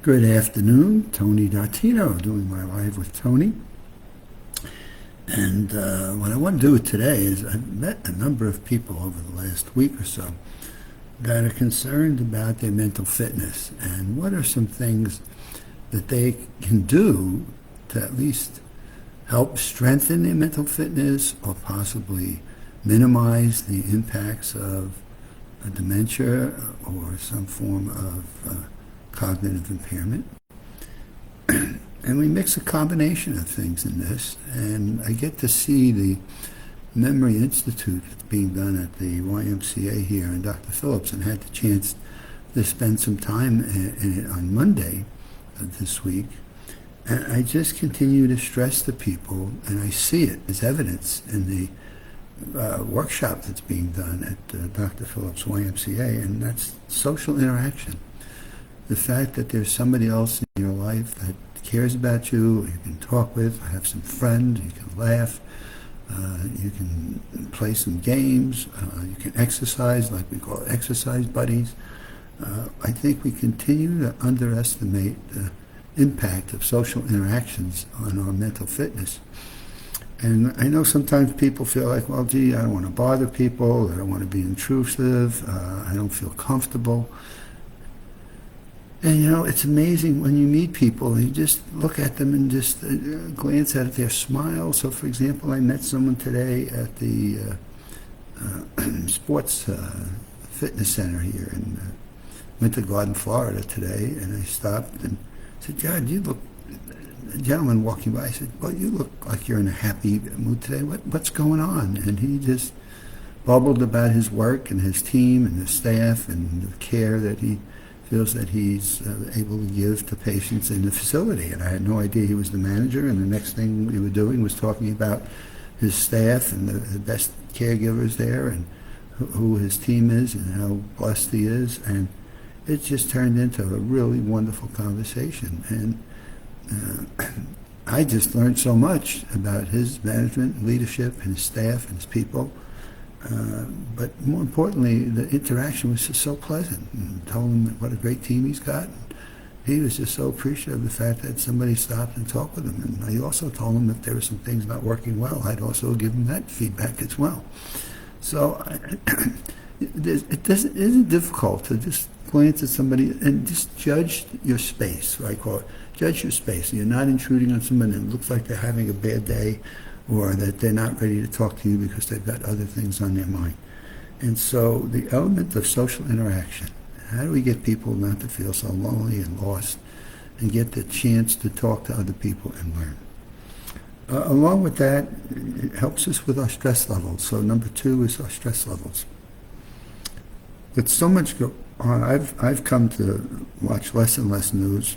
Good afternoon, Tony Dartino, doing my Live with Tony. And what I want to do today is I've met a number of people over the last week or so that are concerned about their mental fitness and what are some things that they can do to at least help strengthen their mental fitness or possibly minimize the impacts of a dementia or some form of cognitive impairment. And we mix a combination of things in this, and I get to see the Memory Institute that's being done at the YMCA here in Dr. Phillips, and had the chance to spend some time in it on Monday of this week. And I just continue to stress to people, and I see it as evidence in the workshop that's being done at Dr. Phillips YMCA, and that's social interaction. The fact that there's somebody else in your life that cares about you can talk with, have some friends, you can laugh, you can play some games, you can exercise, like we call it exercise buddies. I think we continue to underestimate the impact of social interactions on our mental fitness. And I know sometimes people feel like, well, gee, I don't want to bother people, I don't want to be intrusive, I don't feel comfortable. And it's amazing when you meet people and you just look at them and just glance at their smile. So, for example, I met someone today at the sports fitness center here in Winter Garden, Florida today, and I stopped and said, God, you look, a gentleman walking by, I said, well, you look like you're in a happy mood today. What's going on? And he just bubbled about his work and his team and his staff and the care that he feels that he's able to give to patients in the facility. And I had no idea he was the manager, and the next thing we were doing was talking about his staff and the best caregivers there and who his team is and how blessed he is. And it just turned into a really wonderful conversation. And I just learned so much about his management, leadership, and his staff and his people. But more importantly, the interaction was just so pleasant. And told him what a great team he's got. He was just so appreciative of the fact that somebody stopped and talked with him. And I also told him if there were some things not working well, I'd also give him that feedback as well. So it isn't difficult to just glance at somebody and just judge your space, right? Call it judge your space. You're not intruding on somebody that looks like they're having a bad day, or that they're not ready to talk to you because they've got other things on their mind. And so the element of social interaction, how do we get people not to feel so lonely and lost and get the chance to talk to other people and learn? Along with that, it helps us with our stress levels. So number 2 is our stress levels. With so much going on, I've come to watch less and less news.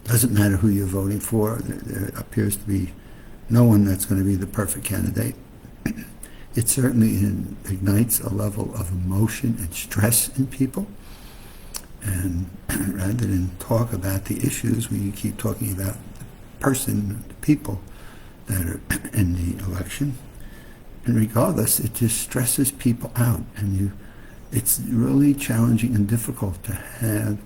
Doesn't matter who you're voting for. There appears to be no one that's going to be the perfect candidate. It certainly ignites a level of emotion and stress in people. And rather than talk about the issues, we keep talking about the person, the people that are in the election. And regardless, it just stresses people out. And it's really challenging and difficult to have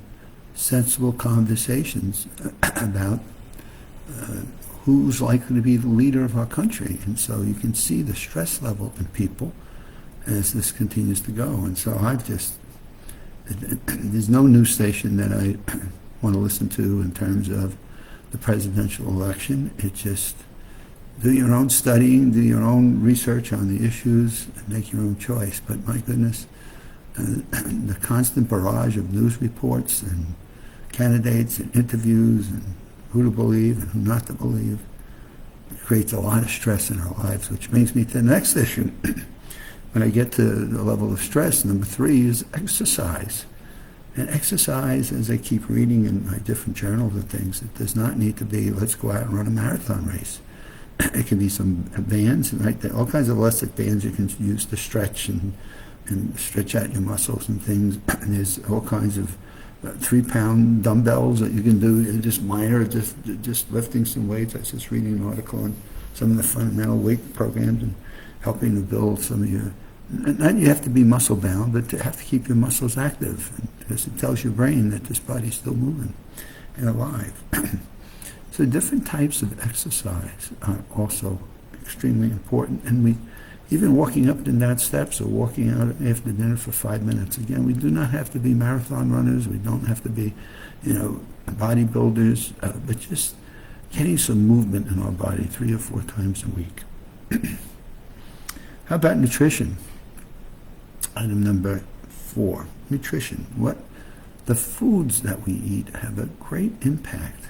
sensible conversations about who's likely to be the leader of our country. And so you can see the stress level in people as this continues to go. And so there's no news station that I want to listen to in terms of the presidential election. It's just do your own studying, do your own research on the issues, and make your own choice. But my goodness, the constant barrage of news reports and candidates and interviews and who to believe and who not to believe creates a lot of stress in our lives, which brings me to the next issue. When I get to the level of stress, number 3 is exercise. And exercise, as I keep reading in my different journals and things, it does not need to be, let's go out and run a marathon race. It can be some bands, right? There are all kinds of elastic bands you can use to stretch and stretch out your muscles and things. And there's all kinds of 3-pound dumbbells that you can do, just minor, just lifting some weights. I was just reading an article on some of the fundamental weight programs and helping to build some of your Not you have to be muscle bound, but to have to keep your muscles active, because it tells your brain that this body's still moving and alive. So different types of exercise are also extremely important, and we, even walking up and down steps or walking out after dinner for 5 minutes. Again, we do not have to be marathon runners. We don't have to be, bodybuilders, but just getting some movement in our body 3 or 4 times a week. How about nutrition? Item number 4, nutrition. The foods that we eat have a great impact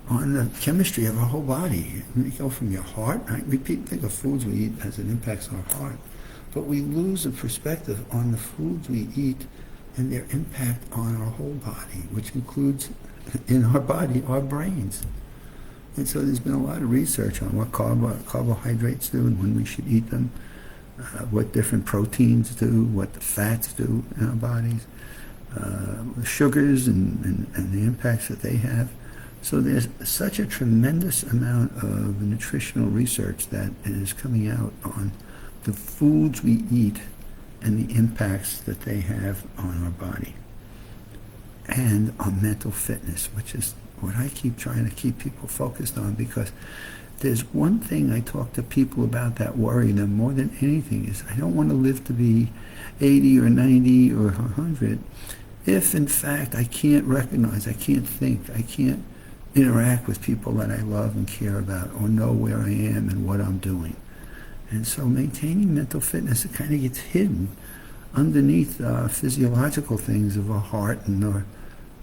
on the chemistry of our whole body. We go from your heart, right? We think of foods we eat as it impacts our heart, but we lose a perspective on the foods we eat and their impact on our whole body, which includes, in our body, our brains. And so there's been a lot of research on what carbohydrates do and when we should eat them, what different proteins do, what the fats do in our bodies, sugars and the impacts that they have. So there's such a tremendous amount of nutritional research that is coming out on the foods we eat and the impacts that they have on our body. And on mental fitness, which is what I keep trying to keep people focused on, because there's one thing I talk to people about that worry them more than anything is I don't want to live to be 80 or 90 or 100 if in fact I can't recognize, I can't think, I can't interact with people that I love and care about or know where I am and what I'm doing. And so maintaining mental fitness, it kind of gets hidden underneath physiological things of our heart and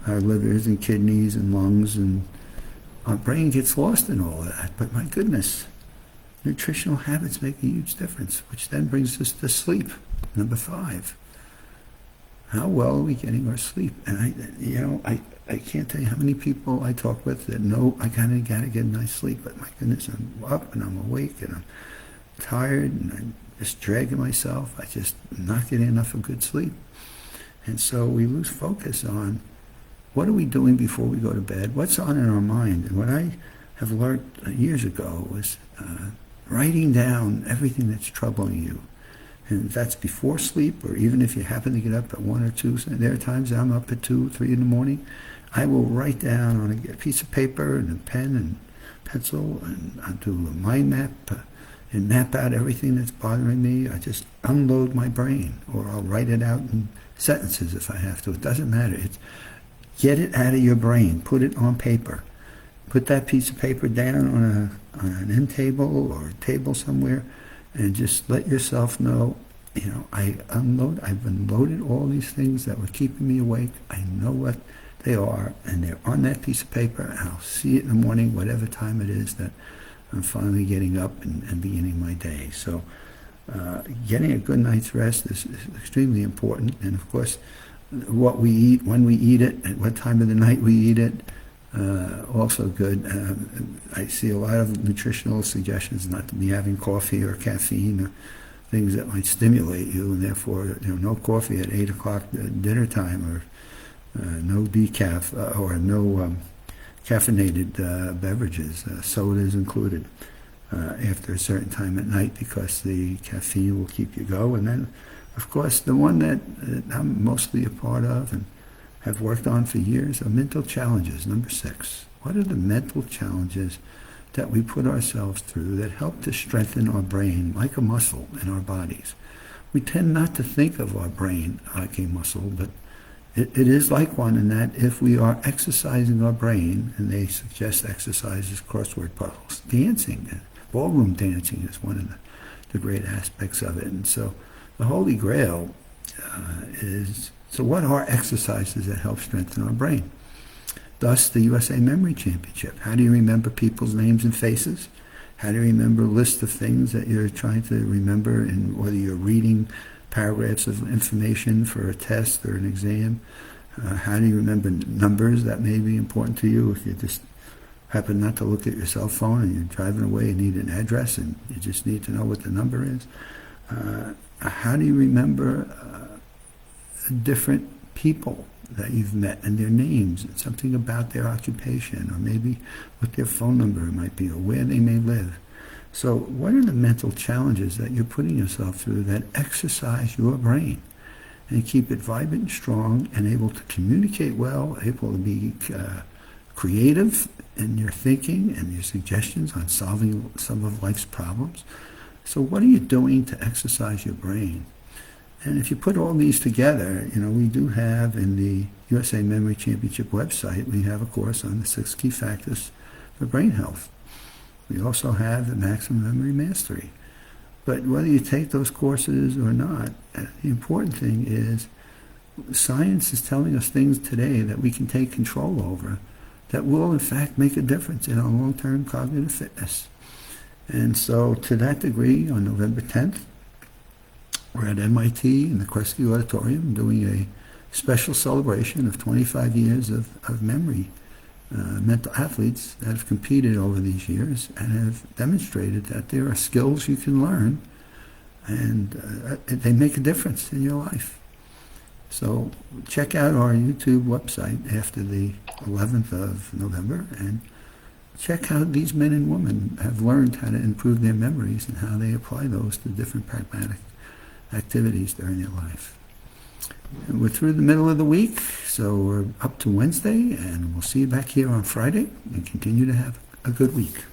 our livers and kidneys and lungs, and our brain gets lost in all of that. But my goodness, nutritional habits make a huge difference, which then brings us to sleep. Number 5. How well are we getting our sleep? And I can't tell you how many people I talk with that know I gotta get a nice sleep, but my goodness, I'm up and I'm awake and I'm tired and I'm just dragging myself. I just am not getting enough of good sleep. And so we lose focus on what are we doing before we go to bed, what's on in our mind. And what I have learned years ago was writing down everything that's troubling you. And that's before sleep, or even if you happen to get up at 1 or 2. So there are times I'm up at 2, 3 in the morning. I will write down on a piece of paper and a pen and pencil, and I'll do a mind map and map out everything that's bothering me. I just unload my brain, or I'll write it out in sentences if I have to. It doesn't matter. Get it out of your brain. Put it on paper. Put that piece of paper down on an end table or a table somewhere, and just let yourself know, I've unloaded all these things that were keeping me awake. I know what they are, and they're on that piece of paper, and I'll see it in the morning, whatever time it is that I'm finally getting up and beginning my day. So getting a good night's rest is extremely important. And of course, what we eat, when we eat it, at what time of the night we eat it, also good. I see a lot of nutritional suggestions not to be having coffee or caffeine or things that might stimulate you, and therefore, no coffee at 8 o'clock dinner time, or no decaf or no caffeinated beverages, sodas included, after a certain time at night, because the caffeine will keep you going. And then, of course, the one that I'm mostly a part of and have worked on for years are mental challenges. Number 6. What are the mental challenges that we put ourselves through that help to strengthen our brain like a muscle in our bodies? We tend not to think of our brain like a muscle, but it is like one in that if we are exercising our brain, and they suggest exercises, crossword puzzles, dancing, ballroom dancing is one of the great aspects of it. And so the Holy Grail is, so what are exercises that help strengthen our brain? Thus, the USA Memory Championship. How do you remember people's names and faces? How do you remember a list of things that you're trying to remember, and whether you're reading paragraphs of information for a test or an exam? How do you remember numbers that may be important to you if you just happen not to look at your cell phone and you're driving away and need an address and you just need to know what the number is? How do you remember different people that you've met and their names and something about their occupation, or maybe what their phone number might be, or where they may live? So what are the mental challenges that you're putting yourself through that exercise your brain and keep it vibrant and strong and able to communicate well, able to be creative in your thinking and your suggestions on solving some of life's problems? So what are you doing to exercise your brain? And if you put all these together, we do have in the USA Memory Championship website, we have a course on the 6 key factors for brain health. We also have the Maximum Memory Mastery. But whether you take those courses or not, the important thing is science is telling us things today that we can take control over that will, in fact, make a difference in our long-term cognitive fitness. And so to that degree, on November 10th, we're at MIT in the Kresge Auditorium doing a special celebration of 25 years of memory. Mental athletes that have competed over these years and have demonstrated that there are skills you can learn and they make a difference in your life. So check out our YouTube website after the 11th of November and check how these men and women have learned how to improve their memories and how they apply those to different pragmatic activities during their life. And we're through the middle of the week, so we're up to Wednesday, and we'll see you back here on Friday and continue to have a good week.